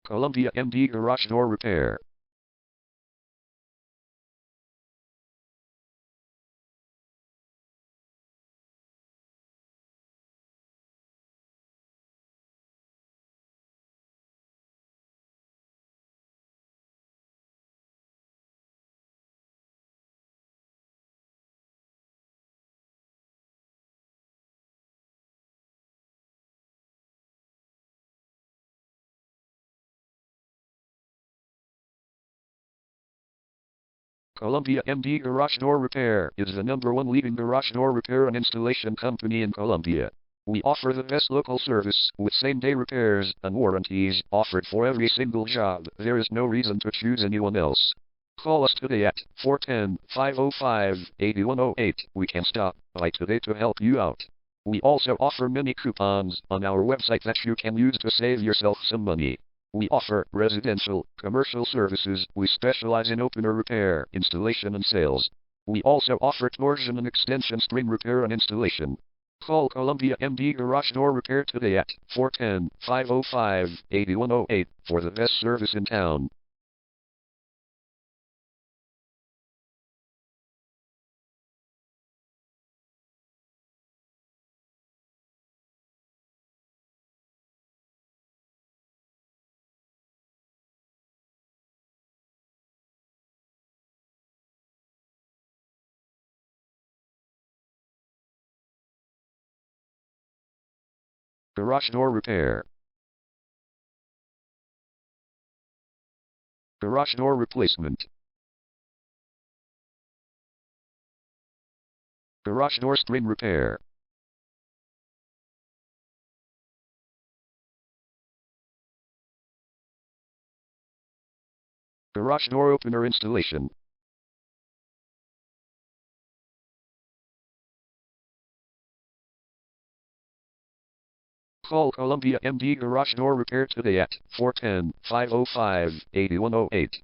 Columbia MD Garage Door Repair. Columbia MD Garage Door Repair is the #1 leading garage door repair and installation company in Columbia. We offer the best local service with same-day repairs and warranties offered for every single job. There is no reason to choose anyone else. Call us today at 410-505-8108. We can stop by today to help you out. We also offer many coupons on our website that you can use to save yourself some money. We offer residential, commercial services. We specialize in opener repair, installation and sales. We also offer torsion and extension string repair and installation. Call Columbia MD Garage Door Repair today at 410-505-8108 for the best service in town. Garage door repair. Garage door replacement. Garage door string repair. Garage door opener installation. Call Columbia MD Garage Door Repair today at 410-505-8108.